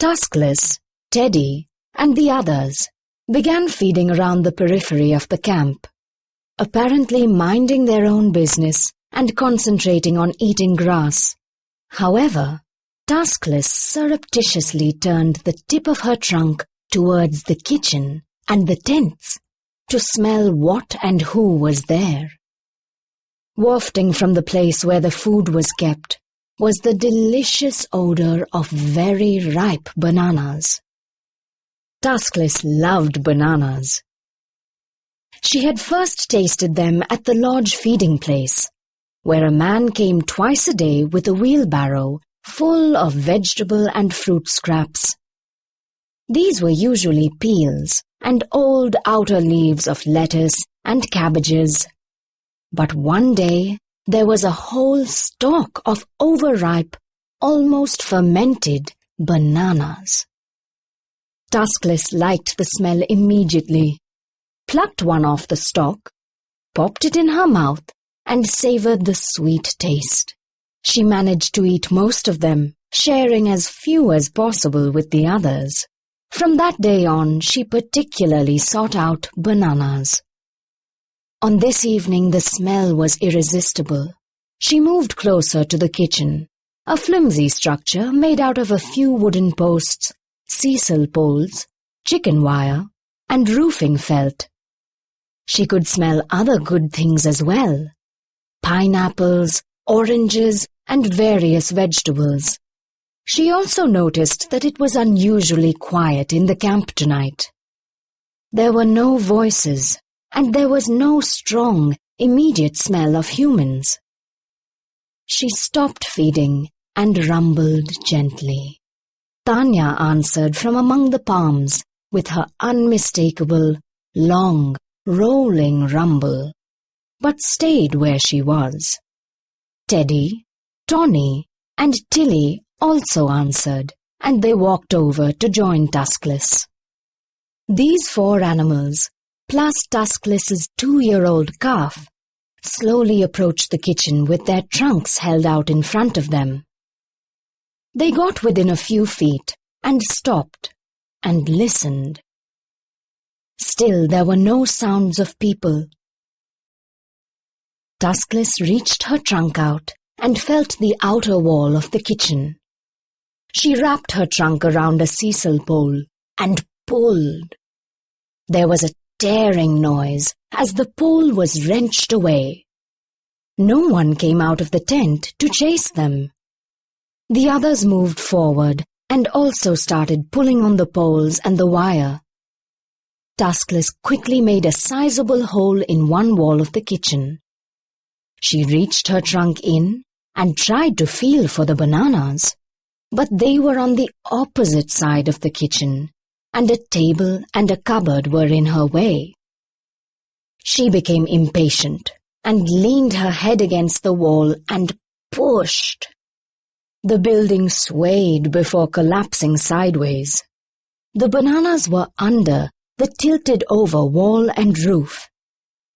Tuskless, Teddy, and the others began feeding around the periphery of the camp, apparently minding their own business and concentrating on eating grass. However, Tuskless surreptitiously turned the tip of her trunk towards the kitchen and the tents to smell what and who was there. Wafting from the place where the food was kept was the delicious odor of very ripe bananas. Tuskless loved bananas. She had first tasted them at the lodge feeding place, where a man came twice a day with a wheelbarrow full of vegetable and fruit scraps. These were usually peels and old outer leaves of lettuce and cabbages. But one day there was a whole stalk of overripe, almost fermented bananas. Tuskless liked the smell immediately, plucked one off the stalk, popped it in her mouth, and savored the sweet taste. She managed to eat most of them, sharing as few as possible with the others. From that day on, she particularly sought out bananas. On this evening, the smell was irresistible. She moved closer to the kitchen, a flimsy structure made out of a few wooden posts, sisal poles, chicken wire, and roofing felt. She could smell other good things as well: pineapples, oranges, and various vegetables. She also noticed that it was unusually quiet in the camp tonight. There were no voices, and there was no strong, immediate smell of humans. She stopped feeding and rumbled gently. Tanya answered from among the palms with her unmistakable, long, rolling rumble, but stayed where she was. Teddy, Tawny, and Tilly also answered, and they walked over to join Tuskless. These 4 animals, plus Tuskless's 2-year-old calf, slowly approached the kitchen with their trunks held out in front of them. They got within a few feet and stopped and listened. Still there were no sounds of people. Tuskless reached her trunk out and felt the outer wall of the kitchen. She wrapped her trunk around a sisal pole and pulled. There was a tearing noise as the pole was wrenched away. No one came out of the tent to chase them. The others moved forward and also started pulling on the poles and the wire. Tuskless quickly made a sizable hole in one wall of the kitchen. She reached her trunk in and tried to feel for the bananas, but they were on the opposite side of the kitchen, and a table and a cupboard were in her way. She became impatient and leaned her head against the wall and pushed. The building swayed before collapsing sideways. The bananas were under the tilted-over wall and roof.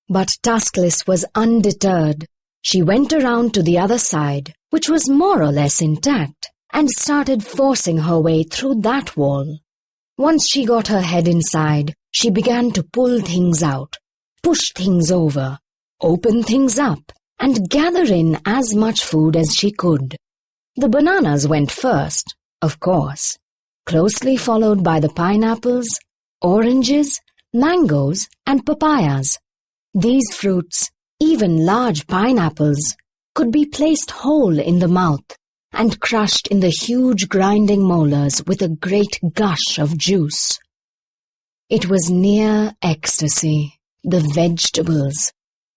But Tuskless was undeterred. She went around to the other side, which was more or less intact, and started forcing her way through that wall. Once she got her head inside, she began to pull things out, push things over, open things up, and gather in as much food as she could. The bananas went first, of course, closely followed by the pineapples, oranges, mangoes, and papayas. These fruits, even large pineapples, could be placed whole in the mouth and crushed in the huge grinding molars with a great gush of juice. It was near ecstasy. The vegetables,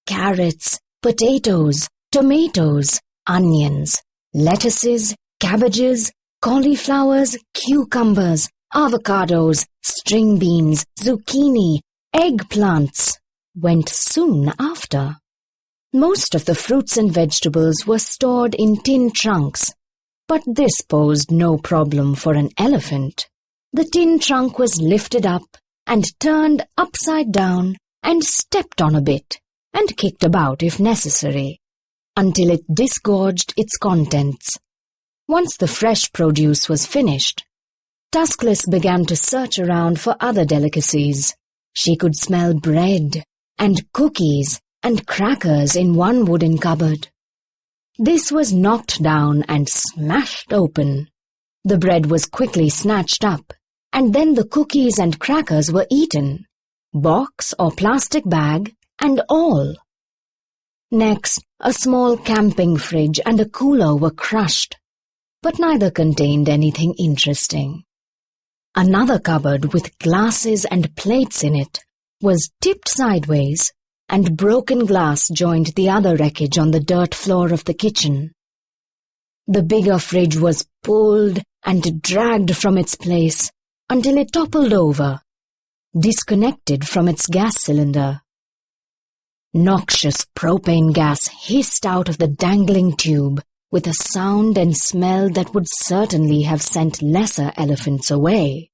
carrots, potatoes, tomatoes, onions, lettuces, cabbages, cauliflowers, cucumbers, avocados, string beans, zucchini, eggplants went soon after. Most of the fruits and vegetables were stored in tin trunks, but this posed no problem for an elephant. The tin trunk was lifted up and turned upside down and stepped on a bit and kicked about if necessary, until it disgorged its contents. Once the fresh produce was finished, Tuskless began to search around for other delicacies. She could smell bread and cookies and crackers in one wooden cupboard. This was knocked down and smashed open. The bread was quickly snatched up, and then the cookies and crackers were eaten, box or plastic bag and all. Next, a small camping fridge and a cooler were crushed, but neither contained anything interesting. Another cupboard with glasses and plates in it was tipped sideways, and broken glass joined the other wreckage on the dirt floor of the kitchen. The bigger fridge was pulled and dragged from its place until it toppled over, disconnected from its gas cylinder. Noxious propane gas hissed out of the dangling tube with a sound and smell that would certainly have sent lesser elephants away.